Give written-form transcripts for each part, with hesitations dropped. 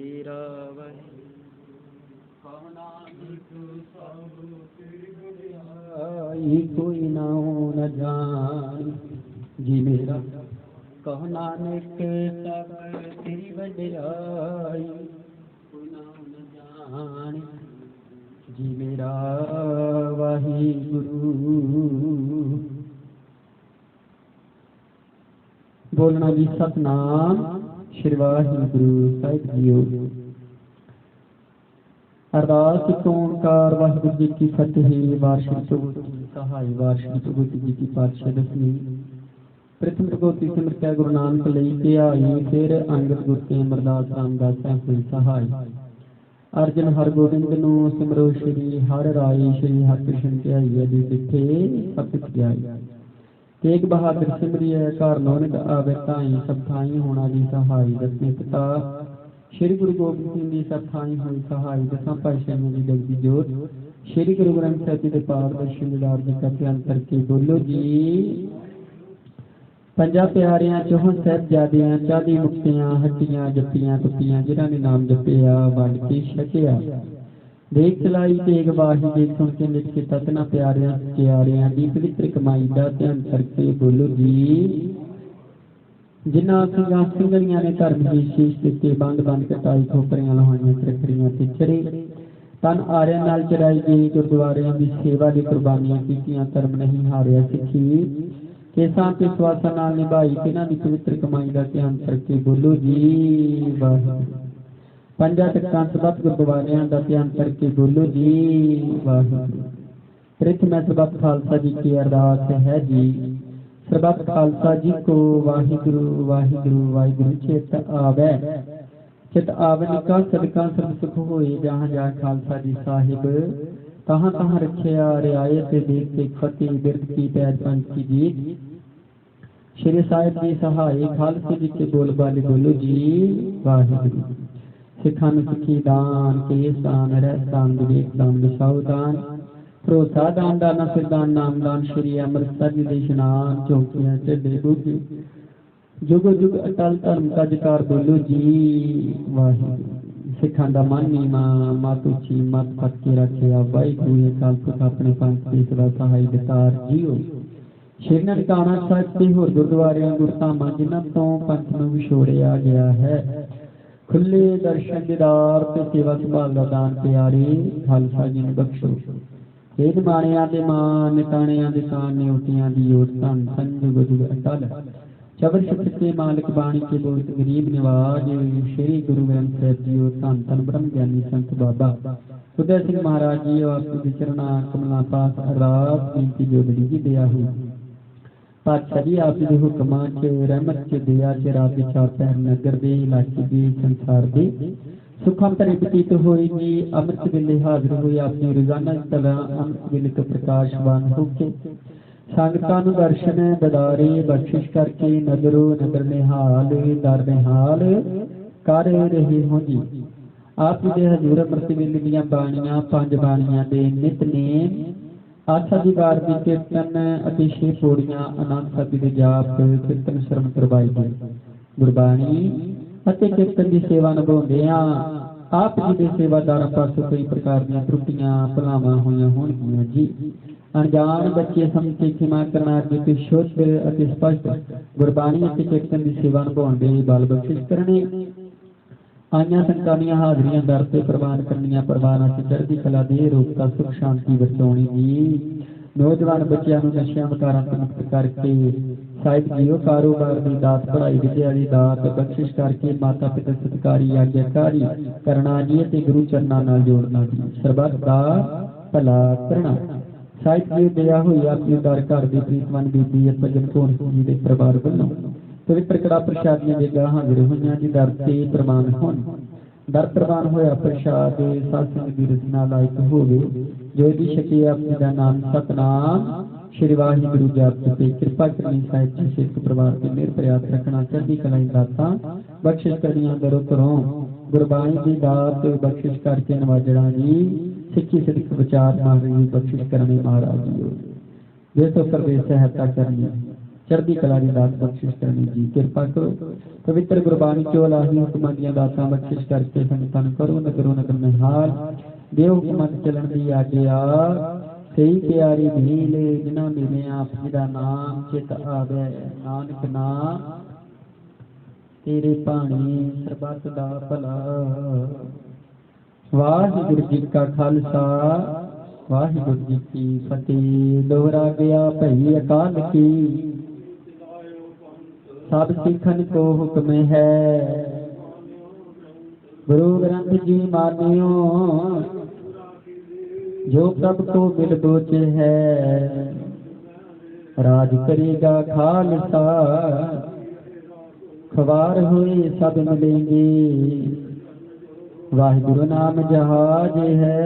मेरा वही कोई नाम न जान जी मेरा कहो नानक सब तेरी वडियाई कोई नाम न जान जी मेरा वाही गुरु। बोलना जी सतनाम श्री वाहिगुरु साहिब जीओ। अरदास ਓਂਕਾਰ ਵਾਹਿਗੁਰੂ जी की फतेह। वार्षिक चौथ सहाय वार्षिक चौथ जी की पातशाह दसवीं प्रथम प्रगोती सिमर कै गुरु नानक लई के आई फिर अंगद गुर के अमरदास रामदास हुई सहाय। अर्जन हरगोबिंद नूं सिमरो श्री हर राय श्री हरकृष्ण ध्याई जी तिथे सपित जाई। तेग बहादुर सिमरिय घर नौनिक आवे ताई सब थाई होना जी सहाय। दसवें पिता श्री गुरु गोबिंद सिंह जी सत्थाई हुई सहाय। दसां पातशाहियों की जगती जोत श्री गुरु ग्रंथ साहिब जी के पारदर्शी निधार जी का ध्यान करके बोलो जी। पंजा प्यारियां चौहां साहिबजादियां चाली मुक्तियां हट्टियां जप्पियां टुप्पियां जिन्हां ने नाम जपिया वंड के छकिया। देख चलाई तेग वाही देख सुन के लिख के ततना प्यारियां प्यारियां दी पवित्र कमाई का ध्यान करके बोलो जी। जिन्हां ਸਿੰਘਾਂ ਸਿੰਘਣੀਆਂ ने धर्म की शीश दिते बंद बंद कटाई खोपरियां लहाइयां तरखड़ियां ते चरे तन आरियां नाल चराई गई गुरुद्वारियां की सेवा की कुर्बानियां कीतियां धर्म नहीं हारिया सिखी केसां ते सवासां नाल निभाई तिन्हां दी पवित्र कमाई का ध्यान करके बोलो जी वाहिगुरू। पंजा टक्कां सबत गुरुद्वारियां का ध्यान करके बोलो जी वाहिगुरू। प्रथम सबत खालसा जी की अरदास है जी। सरबत खालसा जी को वाहिगुरु वाहिगुरु वाहिगुरु चित आवे चित आवनिका सदका सब सुख होए। जहाँ जहाँ खालसा जी साहिब तहाँ तहाँ रखिया रियायत देख के फतेह बिरद की पैज पंच की जीत। श्री साहिब जी सहाय खालसा जी के बोल बाले बोलो जी वाहिगुरु। सिखां नूं सिखी दान केस दान रहस दान विवेक दान विसाऊ दान भरोसा दान दाना सिरदान नामदान श्री अमृतसर जी दे इशनान चौकियां ढिड्डे बूझे जुग जुग अटल धर्म का जकार बोलो जी वाहिगुरू। सिखां दा मन नीमा मत उची मत फट के रखिया वाहिगुरू। अकाल पुरख अपने पंथ की सदा सहाय वितार जीओ। श्री ननकाना साहिब ते होर गुरुद्वारियां गुरधामां जिन्हां तों पंथ नूं विछोड़िया गया है खुले दर्शन दीदार ते सेवा संभाल दा दान प्यारे खालसा जी नूं बख्शो। ਇਹ ਨਿਮਾਣਿਆਂ ਦੇ ਮਾਂ ਨਿਤਾਣਿਆਂ ਦੇ ਤਾਣ ਨਿਉਟੀਆਂ ਦੀ ਓਟ ਧੰਨ ਧੰਨ ਜੁਗ ਜੁਗ ਅਟਲ ਸ਼ਬਦ ਸ਼ਬਦ ਕੇ ਮਾਲਕ ਬਾਣੀ ਕੇ ਬੋਲਤ ਗਰੀਬ ਨਿਵਾਜ श्री गुरु ग्रंथ साहिब जी धन धन ब्रह्म ज्ञानी संत बाबा उदय सिंह महाराज जी आपके चरणा कमला पास अरदास बेनती जोदड़ी जी दया हुई। पातशाह जी आप जी हुक्मां च रहमत च दया च रात चार पैर नगर दे इलाके दे संसार दे सुखम तरी बतीत होई जी। अमृत वेले हाजिर हुई अपनी रोजाना तरह अमृत वेले तो प्रकाशवान होके संगतां नूं दर्शन ददारे बख्शिश करके नगरो नगर निहाल दर निहाल कर रहे हो जी। आप जी दे हजूर अमृत वेले दीयां बाणियां पंज बाणियां दे नितनेम आसा दी वार दी कीर्तन अते छे पौड़ियां आनंद साहिब दे जाप कीर्तन शर्म करवाई गई। गुरबाणी ਅਤੇ ਕੀਰਤਨ ਦੀ ਸੇਵਾ ਨਿਭਾਉਂਦਿਆਂ ਆਪ ਜੀ ਦੇ ਸੇਵਾਦਾਰਾਂ ਪਾਸੋਂ ਕਈ ਪ੍ਰਕਾਰ ਦੀਆਂ ਤਰੁੱਟੀਆਂ ਭੁਲਾਵਾਂ ਹੋਈਆਂ ਹੋਣਗੀਆਂ ਜੀ। ਅਣਜਾਣ ਬੱਚੇ ਸਮਝ ਕੇ ਖਿਮਾ ਕਰਨਾ ਅੱਗੇ ਸ਼ੁੱਧ ਅਤੇ ਸਪਸ਼ਟ ਗੁਰਬਾਣੀ ਅਤੇ ਕੀਰਤਨ ਦੀ ਸੇਵਾ ਨਿਭਾਉਣ ਦੇ ਬਲ ਬਖਸ਼ਿਸ਼ ਕਰਨੇ। ਆਈਆਂ ਸੰਗਤਾਂ ਦੀਆਂ ਹਾਜ਼ਰੀਆਂ ਦਰ ਤੇ ਪ੍ਰਵਾਨ ਕਰਨੀਆਂ ਪਰਵਾਨਾਂ ਤੇ ਚੜ੍ਹਦੀ ਕਲਾ ਦੇ ਰੂਪਤਾ ਸੁਖ ਸ਼ਾਂਤੀ ਵਰਤਾਉਣੀ ਜੀ। ਨੌਜਵਾਨ ਬੱਚਿਆਂ ਨੂੰ ਨਸ਼ਿਆਂ ਵਿਕਾਰਾਂ ਤੋਂ ਮੁਕਤ ਕਰਕੇ ਸਾਹਿਬ ਜੀਓ ਕਾਰੋਬਾਰ ਦੀ ਦਾਤ ਪੜ੍ਹਾਈ ਵਿਦਿਆ ਦੀ ਦਾਤ ਬਖਸ਼ਿਸ਼ ਕਰਕੇ ਮਾਤਾ ਪਿਤਾ ਸਤਿਕਾਰੀ ਆਗਿਆਕਾਰੀ ਕਰਨਾ ਜੀ ਅਤੇ ਗੁਰੂ ਚਰਨਾਂ ਨਾਲ ਜੋੜਨਾ ਜੀ। ਸਰਬੱਤ ਦਾ ਭਲਾ ਕਰਨਾ ਸਾਹਿਬ ਜੀ ਦਇਆ ਹੋਈ ਆਪਣੀ ਦਰ ਘਰ ਦੀ ਪ੍ਰੀਤਮਨ ਬੀਬੀ ਭਜਨ ਕੌਰ ਜੀ ਦੇ ਪਰਿਵਾਰ ਵੱਲੋਂ ਪਵਿੱਤਰ ਕੜਾ ਪ੍ਰਸ਼ਾਦੀਆਂ ਦੇ ਗਾਹਾਂ ਹਾਜ਼ਰ ਹੋਈਆਂ ਜੀ। ਦਰ ਤੇ ਪ੍ਰਵਾਨ ਹੋਣ ਦਰ ਪ੍ਰਵਾਨ ਹੋਇਆ ਪ੍ਰਸ਼ਾਦ ਸਾਧ ਸੰਗਤ ਦੀ ਰਚਨਾ ਲਾਇਕ ਹੋਵੇ ਜੋ ਦੀ ਛਕੇ ਆਪਣੇ ਦਾ ਨਾਮ ਸਤਨਾਮ श्री वाहिगुरु जाप के कृपा करनी साहिब जी सिख परिवार के मेहर प्रयास रखना चढ़ती कलाई दाता बख्शिश करनिया दरो करो गुरबाणी की दात बख्शिश करके नवाजना जी। सिक्खी सिद्ध विचार महाराज बख्शिश करने महाराज जी जो तो करवे सहायता करनी चढ़ती कला की दात बख्शिश करनी जी। कृपा करो पवित्र गुरबाणी चो लाही हुक्मां दी दातां बख्शिश करके संगतां करो नगरों नगर में हाल देव हुक्मां चलन दी आज्ञा सही प्यारी भील जिन्हां मेरे आप जी दा नाम चित आवे नानक नाम तेरे भाणी सरबत दा भला। वाहिगुरू जी का खालसा वाहिगुरू जी की फतेह। दोहरा गया भई अकाल की सब सिखन को हुक्म है गुरु ग्रंथ जी मानियो जो कब को मिल बोच है राज करेगा खालसा खबार हुए सब मिलेंगे वाहिगुरु नाम जहाज है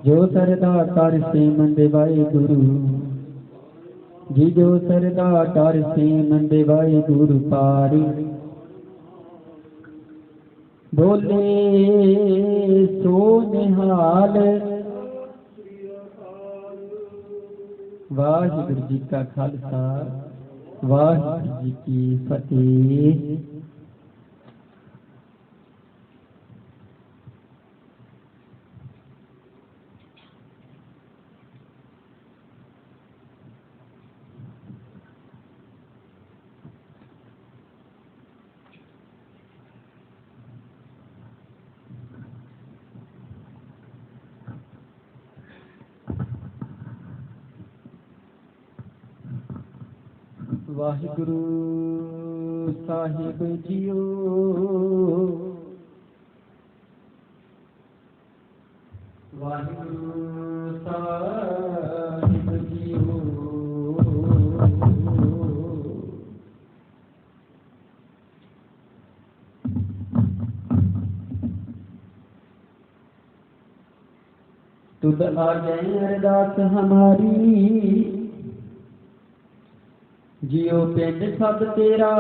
जो सरदा कर से मंदे वाहिगुरु जी जो सरदा कर से मंदे वाहिगुरु पारी बोले सो निहाल। वाहिगुरू जी का खालसा वाहिगुरू जी की फतेह। वाहिगुरु साहिब जियो वाहिगुरु साहिब जियो तुद आ जाए अरदास हमारी जियो पिंड सब तेरा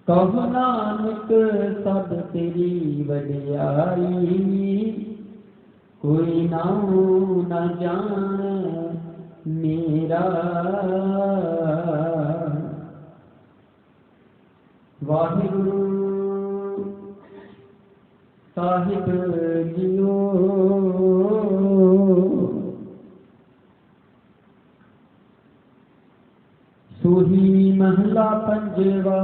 कहो नानक सब तेरी वडियाई कोई नाम न जान मेरा। वाहिगुरु साहिब जियो सूही महला पंजवा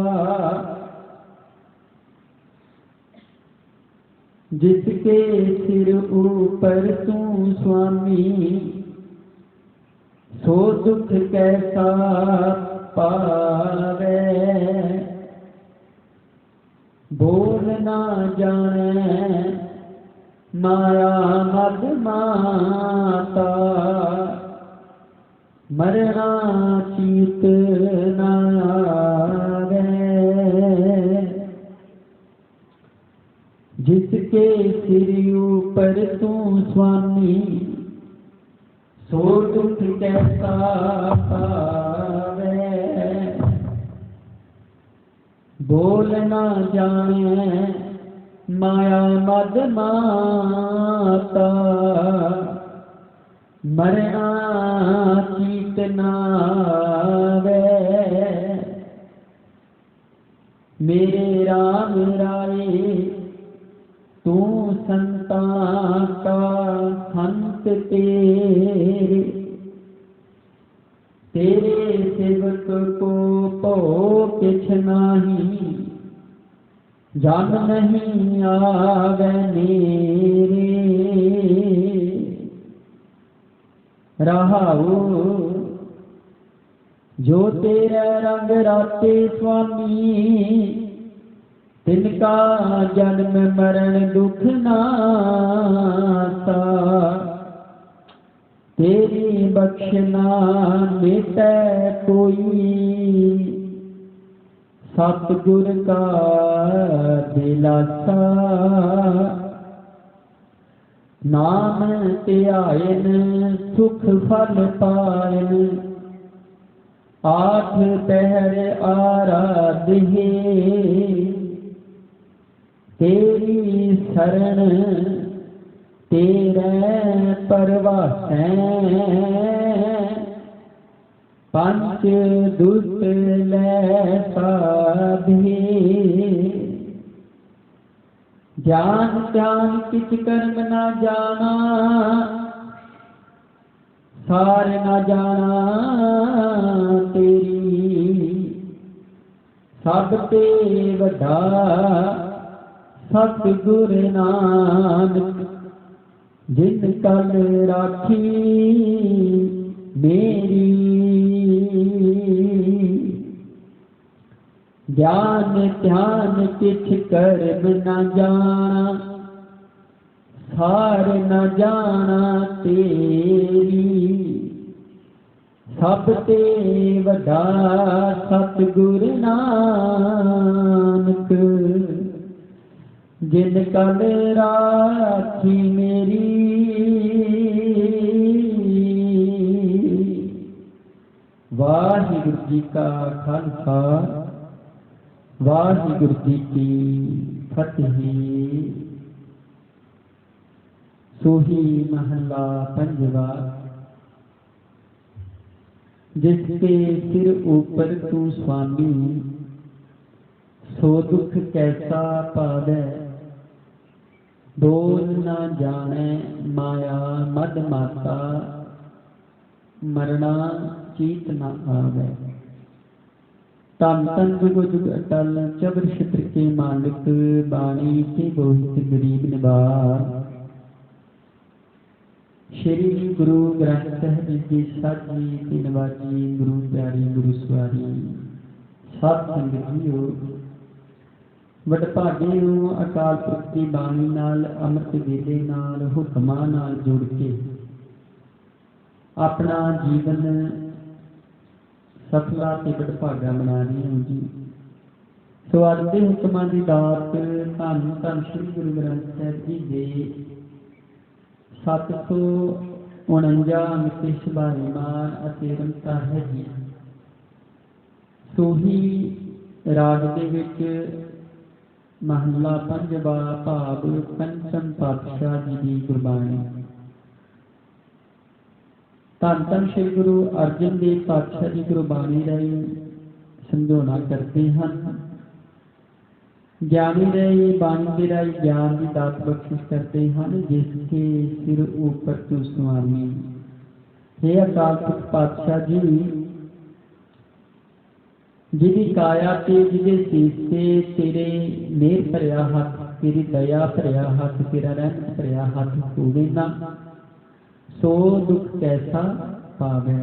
जिसके सिर ऊपर तू स्वामी सो दुख कैसा पावे बोल ना जाने माया मद माता मरना चीत ना आवे जिसके सिर ऊपर तू स्वामी सो दुख कैसा पावे बोल ना जाने माया मद माता मरना चीत ना आवे। मेरे राम राय तू संता का संत तेरे सेवक को पो किछ नाही जान नहीं आवे मेरे। रहाऊ जो तेरा रंग राते स्वामी तिनका जन्म मरण दुख नाता तेरी बख्शना मिटे कोई सतगुर का दिलासा नाम त्यायन सुख फल पायन आठ पहर आराधे तेरी शरण तेरे परवासै पंच दुष्ट लै साधे ज्ञान ध्यान किछ कर्म न जाना सार न जाना तेरी सब ते वड्डा सतगुर नानक जिन कल राखी मेरी ज्ञान ध्यान किछ कर्म न जाना सार न जाना तेरी सब ते वड्डा सतगुर नानक जिन कल राखी मेरी। वाहिगुरु जी का खालसा वाहिगुरु जी की फतेह। सोही महला पंजवा। जिसके सिर ऊपर तू स्वामी सो दुख कैसा पावै बोल न जाने माया मद माता मरना चीत न आवे। तन तन जुगो जुग अटल चबर छित्र के मालिक बाणी के बहुत गरीब निवार। श्री गुरु ग्रंथ साहिब जी साजी ते नवाजी गुरु प्यारी गुरु सवारी सत संगत जीओ वडभागे हो अकाल पुरख की बाणी नाल अमृत वेले नाल हुक्मां नाल जुड़ के अपना जीवन सफला ते वडभागा बना रहे हो जी। सो अज दे हुक्मां दी दात धन धन श्री गुरु ग्रंथ साहिब जी दे 749 अंक शबारीमान अते रमता है जी। सोही राग दे विच महला पंजवा भाव पंचम पातशाह जी की गुरबाणी। धन धन श्री गुरु अर्जन देव पातशाह जी गुरबाणी राही समझौना करते हैं। ज्ञानी राही बाणी के राही ज्ञान की दात बख्शिश करते हैं। जिसके सिर ऊपर तू स्वामी हे अकाल पुरख पातशाह जी जिहदी काया ते जिहदे सीस ते तेरे मेहर भरिया हथ तेरी दया भरिया हथ तेरा रहमत भरिया हथ होवे ना सो दुख कैसा पावे।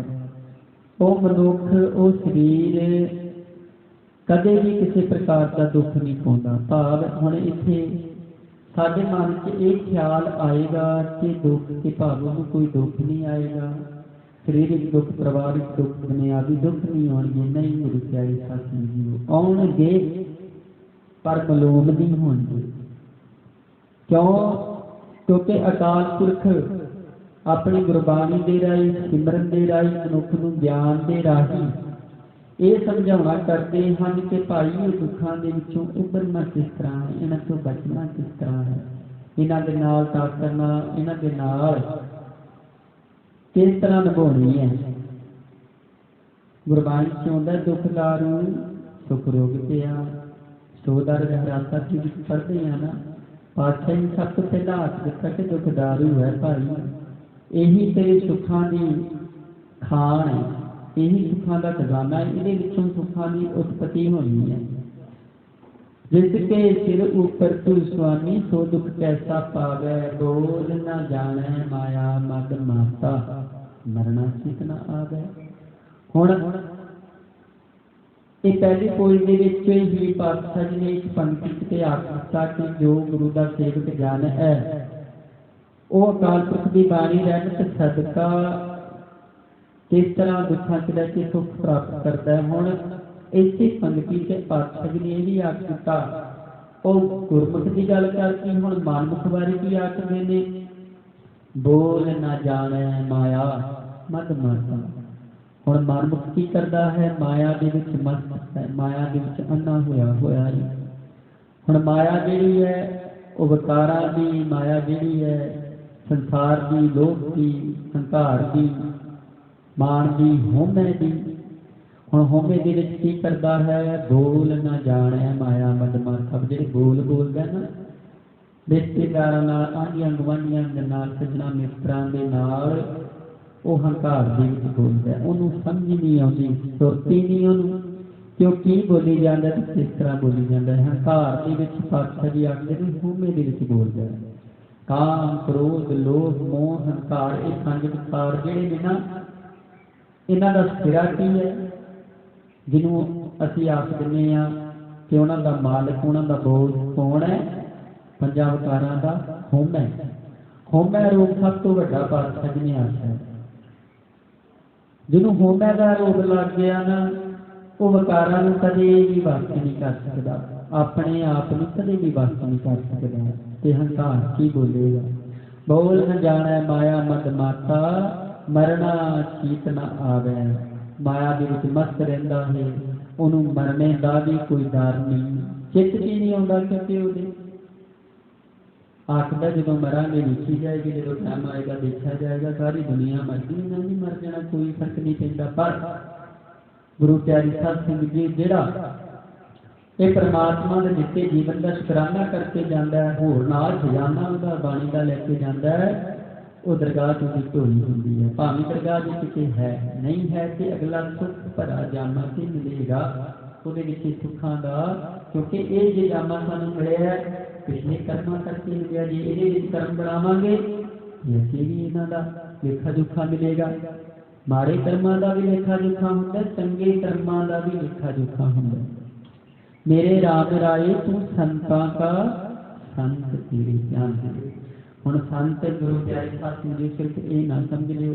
ओ मनुख ओ शरीर कदे भी किसी प्रकार का दुख नहीं पाउंदा। भाव हुण इत्थे साडे मन च एक ख्याल आएगा कि दुख के भावों में कोई दुख नहीं आएगा। शरीरिक दुख परिवारिक दुख बुनियादी दुख नहीं आउणगे। नहीं मेरे प्यारे साथी जीओ आउणगे पर मलोम नहीं होणगे। क्यों? क्योंकि अकाल पुरख अपनी गुरबाणी दे राही सिमरन दे राही मनुख नूं ज्ञान दे राही ये समझाउणा करते हैं कि भाई ये दुखों के विचों उभरना किस तरह है, इन्हां तों बचना किस तरह है, इन्हां दे नाल टाकरना इन्हां दे नाल किस तरह निभानी है। गुरबाणी च आउंदा दुख दारू सुख रोग पिया सो दर गहराता जी पढ़ते हैं ना। पातशाह जी सब तो पहला हथ दिता कि दुख दारू है भाई, यही तेरे सुखों की खान है, यही सुखों का खजाना है, ये विचों सुखों की उत्पत्ति होनी है। जिसके सिर ऊपर तू स्वामी सो दुख कैसा पावे बोल न जाने माया मद माता मरना चित न आवे। हुण ये पहली पोई दे विच ही पातशाह जी ने एक पंक्ति ते आखिता कि जो गुरु का सेवक जन है वो अकाल पुरख की बाणी रहमत सदका किस तरह दुखों च रह के सुख प्राप्त करता है। हुण इसी पंक्ति से पातशाह जी ने भी आखिता और गुरमुख की गल करती। हुण मनमुख बारे की आखदे ने बोल न जाने माया मद माता। हुण मनमुख की करता है माया दे विच मस्त है, माया दे विच अन्ना होया है। हुण माया जिहड़ी है वो विकारां दी माया जिहड़ी है संसार की, लोभ की, हंकार की, मान की, होमे की। हुण होमे दे विच की करदा है? बोल न जाने माया मद माथा। जिहड़े बोल बोलदा ना रिश्तेदारां नाल, आंढियां गुआंढियां दे नाल, सज्जणां मित्रां दे नाल, ਉਹ हंकार ਦੇ ਵਿੱਚ बोलदा है। ਉਹਨੂੰ समझ नहीं आती, सुरती नहीं ਉਹਨੂੰ क्यों की बोली जाता है, किस तरह बोली जाता है। हंकार ਦੇ ਵਿੱਚ ਪਾਤਸ਼ਾਹ जी आखਦੇ ਨੇ ਹੋਮੇ ਦੇ ਵਿੱਚ बोलदा है। ਕਾਮ, ਕ੍ਰੋਧ, ਲੋਭ, ਮੋਹ, ਹੰਕਾਰ, ਇਹ ਪੰਜ ਵਿਕਾਰ ਜਿਹੜੇ ਨੇ ਨਾ, ਇਹਨਾਂ ਦਾ ਸਿਰਾ ਕੀ ਹੈ? ਜਿਹਨੂੰ ਅਸੀਂ ਆਖ ਦਿੰਦੇ ਹਾਂ ਕਿ ਉਹਨਾਂ ਦਾ ਮਾਲਕ, ਉਹਨਾਂ ਦਾ ਬੋਝ ਕੌਣ ਹੈ? ਪੰਜਾਂ ਵਿਕਾਰਾਂ ਦਾ ਹੋਮਾ ਹੈ। ਹੋਮਾ ਰੋਗ ਸਭ ਤੋਂ ਵੱਡਾ ਪਾਤਸ਼ਾਹ ਜੀ ਨੇ ਆਖਿਆ। ਜਿਹਨੂੰ ਹੋਮੇ ਦਾ ਰੋਗ ਲੱਗ ਗਿਆ ਨਾ, ਉਹ ਵਿਕਾਰਾਂ ਨੂੰ ਕਦੇ ਵੀ ਵਸ ਨਹੀਂ ਕਰ ਸਕਦਾ, ਆਪਣੇ ਆਪ ਨੂੰ ਕਦੇ ਵੀ ਵਸ ਨਹੀਂ ਕਰ ਸਕਦਾ। ਤੇ ਹੰਕਾਰ ਕੀ ਬੋਲੇਗਾ? ਬੋਲ ਨ ਜਾਣੈ ਮਾਇਆ ਮਦ ਮਾਤਾ, ਮਰਨਾ ਚੀਤ ਨ ਆਵੈ। ਮਾਇਆ ਦੇ ਵਿੱਚ ਮਸਤ ਰਹਿੰਦਾ ਹੈ, ਉਹਨੂੰ ਮਰਨੇ ਦਾ ਵੀ ਕੋਈ ਡਰ ਨਹੀਂ, ਚਿੱਤ ਵੀ ਨਹੀਂ ਆਉਂਦਾ, ਕਿਉਂਕਿ ਉਹਦੇ ਆਖਦਾ ਜਦੋਂ ਮਰਾਂਗੇ ਵੇਖੀ ਜਾਏਗੀ, ਜਦੋਂ ਟਾਈਮ ਆਏਗਾ ਦੇਖਿਆ ਜਾਏਗਾ, ਸਾਰੀ ਦੁਨੀਆ ਮਰਦੀ, ਇਹਨਾਂ ਵੀ ਮਰ ਜਾਣਾ, ਕੋਈ ਫਰਕ ਨਹੀਂ ਪੈਂਦਾ। ਪਰ ਗੁਰੂ ਪਿਆਰੀ ਸਾਧ ਸੰਗਤ ਜੀ, ਜਿਹੜਾ ਇਹ ਪਰਮਾਤਮਾ ਦੇ ਦਿੱਤੇ ਜੀਵਨ ਦਾ ਸ਼ੁਕਰਾਨਾ ਕਰਕੇ ਜਾਂਦਾ ਹੈ, ਹੋਰ ਨਾਲ ਖਜ਼ਾਨਾ ਉਹਦਾ ਬਾਣੀ ਦਾ ਲੈ ਕੇ ਜਾਂਦਾ ਹੈ, ਉਹ ਦਰਗਾਹ ਤੋਂ ਦੀ ਢੋਲੀ ਹੁੰਦੀ ਹੈ। ਭਾਵੇਂ ਦਰਗਾਹ ਦੇ ਕਿਤੇ ਹੈ ਨਹੀਂ ਹੈ, ਤੇ ਅਗਲਾ ਸੁੱਖ ਭਰਾ ਜਾਮਾ ਤੇ ਮਿਲੇਗਾ, ਉਹਦੇ ਵਿੱਚ ਸੁੱਖਾਂ ਦਾ। ਕਿਉਂਕਿ ਇਹ ਜੇ ਜਾਮਾ ਸਾਨੂੰ ਮਿਲਿਆ ਪਿਛਲੇ ਕਰਮਾਂ ਕਰਕੇ ਮਿਲਿਆ। ਜੇ ਇਹਦੇ ਵਿੱਚ ਕਰਮ ਬਣਾਵਾਂਗੇ ਤੇ ਅਸੀਂ ਵੀ ਇਹਨਾਂ ਦਾ ਲੇਖਾ ਜੋਖਾ ਮਿਲੇਗਾ। ਮਾੜੇ ਕਰਮਾਂ ਦਾ ਵੀ ਲੇਖਾ ਜੋਖਾ ਹੁੰਦਾ, ਚੰਗੇ ਕਰਮਾਂ ਦਾ ਵੀ ਲੇਖਾ ਜੋਖਾ ਹੁੰਦਾ। ਮੇਰੇ ਰਾਮ ਰਾਏ ਤੂੰ ਸੰਤਾਂ ਕਾ ਸੰਤ ਤੇਰੇ ਧਿਆਨ ਦੇ। ਹੁਣ ਸੰਤ ਗੁਰੂ ਪਿਆਰੇ ਸਾਧ ਜੀ ਸਿਰਫ ਇਹ ਨਾ ਸਮਝ ਲਿਓ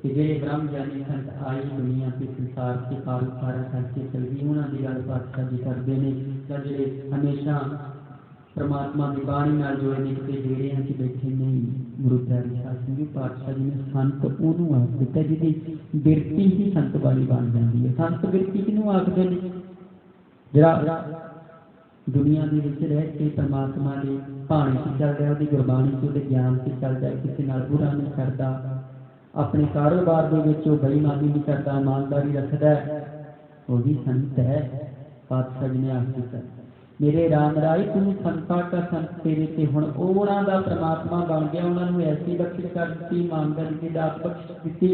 ਕਿ ਜਿਹੜੇ ਬ੍ਰਹਮ ਗਿਆਨੀ ਸੰਤ ਆਈ ਦੁਨੀਆ ਤੇ ਸੰਸਾਰ ਤੇ ਕਾਰੋਬਾਰ ਕਰਕੇ ਚੱਲਦੀ, ਉਹਨਾਂ ਦੀ ਗੱਲ ਪਾਤਸ਼ਾਹ ਜੀ ਕਰਦੇ ਨੇ। ਜਾਂ ਜਿਹੜੇ ਹਮੇਸ਼ਾ परमात्मा की बाणी नाल जोड़े ने, किते डेरियां च बैठे नहीं। गुरु प्यारे साध जी पातशाह जी ने संत उहनूं आख दिता जिहदी बिरती ही संत वाली बन जाती है। संत बिरती किहनूं आखदे ने? जिहड़ा दुनिया दे विच रह के परमात्मा दे भाणे च चलदा, उहदी गुरबाणी च, उहदे ज्ञान च चलदा, किसी नाल बुरा नहीं करदा, अपने कारोबार दे विच बेईमानी नहीं करदा, ईमानदारी रखदा, वो भी संत है। पातशाह जी ने आख दिता मेरे राम राय तू संतां का संत तेरे ते। हुण उहनां दा परमात्मा बन गया, उन्होंने ऐसी बख्शिश कर दी, ईमानदारी की दात बख्शिश दी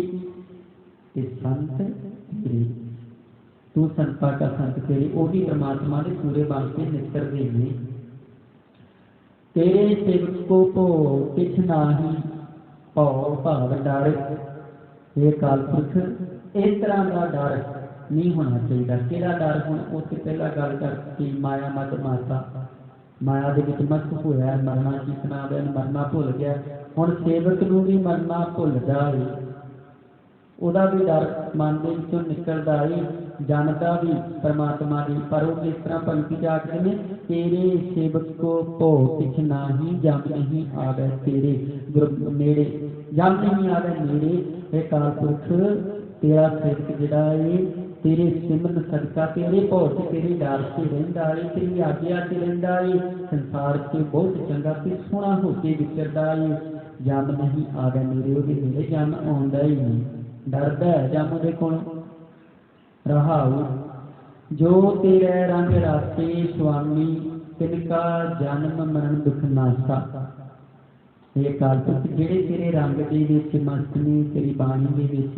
ते संत तेरे, तू संतां का संत तेरे। वो भी परमात्मा के पूरे बन के निकलते हैं। तेरे सेवक को भो किछ नाही, भौ भाव डर। ये कालपुरख इस तरह का डर नहीं होना चाहिए। किहड़ा डर? हुण उत्ते पहला गल करती माया मद माता, माया दे विच मस्त होया, मरना चीतना आवे, मरना भुल गया। हुण सेवक नूं भी मरना भुलदा है, उहदा भी डर मन दे विचों निकलदा है, जानदा भी परमात्मा दी। पर वो किस तरह पंक्ति च आखदे ने, तेरे सेवक को भो किछ नाही, जम नहीं आवे तेरे गुरु नेड़े, जम नहीं आवे नेड़े। हे कालपुरख तेरा सेवक जिहड़ा है तेरे सिमरन सदका, तेरे भौत तेरे डर से रहिंदा है, तेरी आज्ञा से रहिंदा है, संसार से बहुत चंगा ते सोहना हो के विचरदा है। जम नहीं आवे मेरे, ओहदे नेड़े जम आउंदा ही नहीं, डरदा है जम ओहदे कोलों। रहाऊ जो तेरे रंग राते स्वामी, तिनका जन्म मरण दुख नासा। ये कालपुरख जिहड़े तेरे रंग दे विच मस्त ने, तेरी बाणी दे विच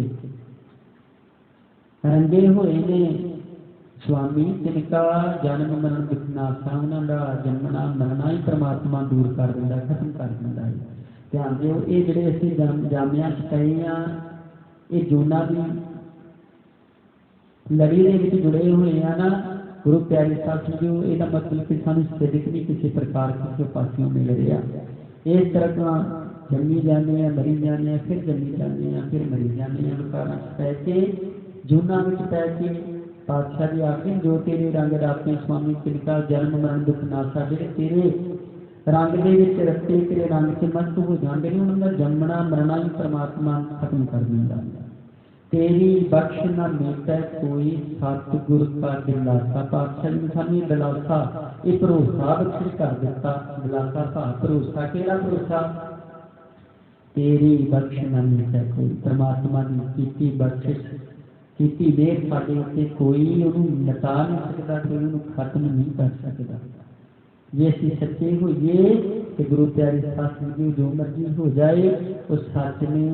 रंगे होए ने स्वामी, तिनका जन्म मरण दुख नासा। उन्हां दा जन्मना मरना ही परमात्मा दूर कर दिंदा, खत्म कर दिंदा है। ध्यान दिओ, ये जिहड़े असीं जामिया च पए आ, ये जोना दी लड़ी दे विच जुड़े हुए हैं ना। गुरु प्यारे साध संगतो, इसका मतलब कि सानूं सिदक नहीं किसी प्रकार किसी पासियों मिल रहा। इस तरह जमी जाने हैं, मरी जाने हैं, फिर जमी जाने हैं, फिर मरी जाने हैं। विकारां च पै के जूना में पै के पातशाह जी आखदे जो तेरे रंग राते स्वामी, तिनका जन्म मरण दुख नासा। जिहड़े तेरे रंग दे विच रस्ते, तेरे रंग से मस्त हो जाते हैं, उन्हां दा जमना मरना ही परमात्मा खत्म कर दिंदा। तेरी बख्श न मिलता कोई, सतगुर का दिलासा। पातशाह जी सानूं दिलासा, ये भरोसा बख्शिश कर दिता। दिलासा भाव भरोसा, किहड़ा भरोसा? तेरी बख्श न मिटे कोई। परमात्मा की कीती बख्शिश कीती देर साडे उत्ते कोई उन्होंने मिटा नहीं सकता, कोई उन्होंने खत्म नहीं कर सकता। जे असीं सच्चे होइए तो गुरु प्यारे सतसंग जी जो मर्जी हो जाए उस सच ने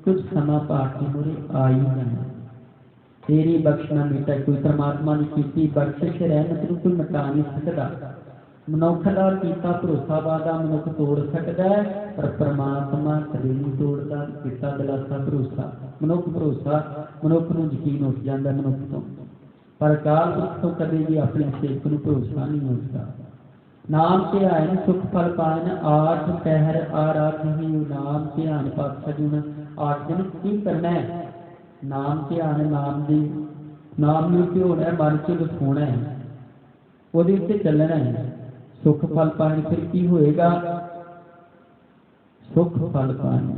कुछ समा पा के मुरे आ ही जाना। तेरी बख्श न मिटे कोई। परमात्मा की कीती बख्शिश रहमत नूं कोई मिटा नहीं सकता। मनुख का कीता भरोसा वादा मनुख तोड़ सकता है, पर परमात्मा कदे नहीं तोड़ता कीता दिलासा भरोसा। मनुख भरोसा मनुख नूं यकीन उठ जाता मनुख तो, पर अकाल पुरख तो कदे भी अपने सेवक नूं भरोसा नहीं उठता। नाम ध्यान सुख फल पान आठ पहर आराधही। नाम ध्यान पातशाह जी ने 8 दिन की करना है। नाम ध्यान नाम दी नाम नूं ध्याना है, मन च वसाउणा है, ਉਹਦੇ ਉੱਤੇ ਚੱਲਣਾ है। सुख फल पाने फिर की होएगा? सुख फल पाना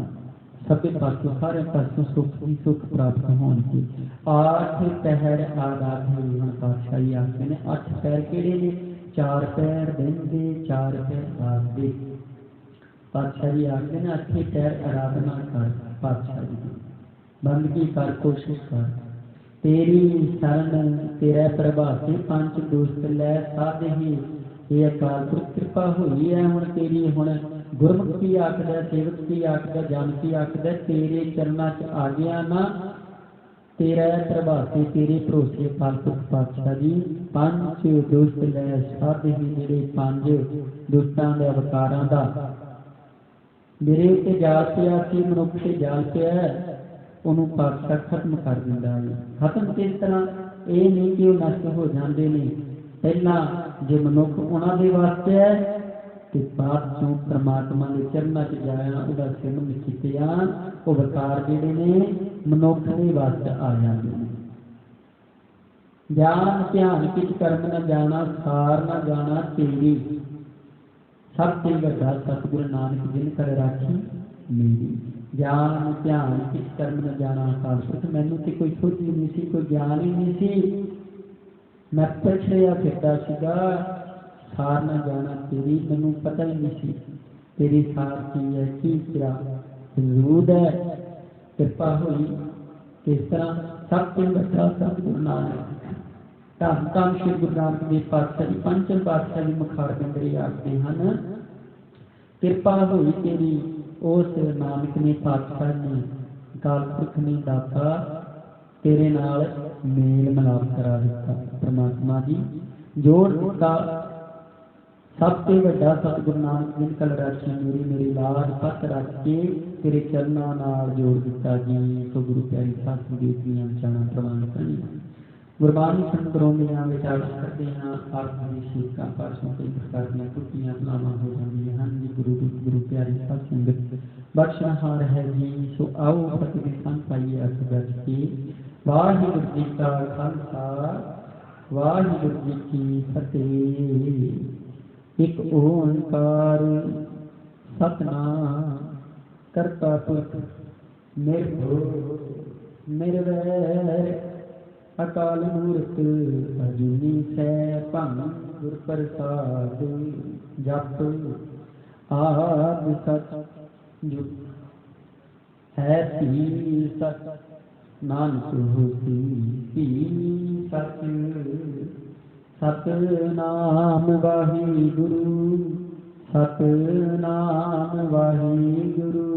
सभी पासों सारे पासों सुख ही सुख प्राप्त होने। 8 पहर आराधना पातशाही आखते ने 8 पैर किहड़े ने? 4 पैर दिन दे 4 पैर रात दे। पातशाह जी आखते ने 8 पैर आराधना कर, पातशाह जी बंदगी कर, कोशिश कर। तेरी शरण तेरा प्रभाते पंच दोस्त लै साधही। ये अकाल पुरख कृपा हुई है हुण तेरी। हुण गुरमुख की आखदा, सेवक की आखदा, जन की आखदा, तेरे चरणा च आ गया ना। तेरा प्रभाते तेरे भरोसे अकाल पुरख पातशाह जी पंच दोस्त लै साधही। मेरे 5 दुष्टां दे अवतारां दा मेरे उत्ते जाल पिया सी, मनुख ते जाल पिया ਉਹਨੂੰ ਪਾਤਸ਼ਾਹ खत्म कर दिंदा है। खत्म किस तरह? ये नहीं कि वो नष्ट हो जाते हैं। पहला जो मनुख उन्होंने वास्ते है कि बाद चों परमात्मा के चरणों च जाया उसका सिमरन कीतिया वो अवतार जिहड़े ने मनुख के वास्ते आ जाते हैं। ज्ञान ध्यान किछ कर्म न जाना सार न जाना तेरी। सब ते वड्डा सतगुरु नानक जिन कर राखी मेरी। ज्ञान ध्यान किस कर्म न जाना अकाल पुरख। मैनू तो कोई सोच ही नहीं सी, कोई ज्ञान ही नहीं सी, मैं पछड़िया फिरदा सीगा। सार न जाना तेरी, मैनू पता ही नहीं सी तेरी सार की है, की क्या वजूद है। कृपा हुई किस तरह? सब तो बच्चा सतगुरु नानक धन धन श्री गुरु नानक देव पातशाह जी पंचम पातशाह जी मुखार कंदरी आखते हैं। कृपा हुई तेरी उस नानक ने पातशाह ने अकाल पुरख ने दाता तेरे नाल मेल मिलाप करा दिता। परमात्मा जी जोड़ दिता। सब तो वड्डा सतगुरु नानक जिन कल राखी मेरी। मेरी लाज पत रख के तेरे चरणों नाल जोड़ दिता जी। तो गुरु प्यारी साधु देवतियां जाना प्रवान करनी गुरबाणी संतरों में विचार करते हैं। आपकी शीखा पासों कई प्रकार की टुटियां तलावां हो जाती हैं जी। गुरु प्यारी साध संगत बख्शनहार है जी। सो आओ फतेह संत पाइए अस गज के। वाहिगुरू जी का खालसा वाहिगुरू जी की फतेह। एक ओंकार सतनाम करता पुरख निर्भय निर्वैर अकाल मूर्त अजूनी सैभं गुर प्रसाद। जप आद सच जुग है पी सच नानक होसी पी सच। सतनाम वाहिगुरु सतनाम वाहिगुरु।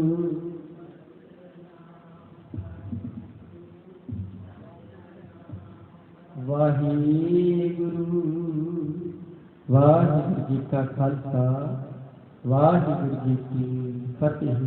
वाहिगुरु वाहिगुरू जी का खालसा वाहिगुरू जी की फतेह।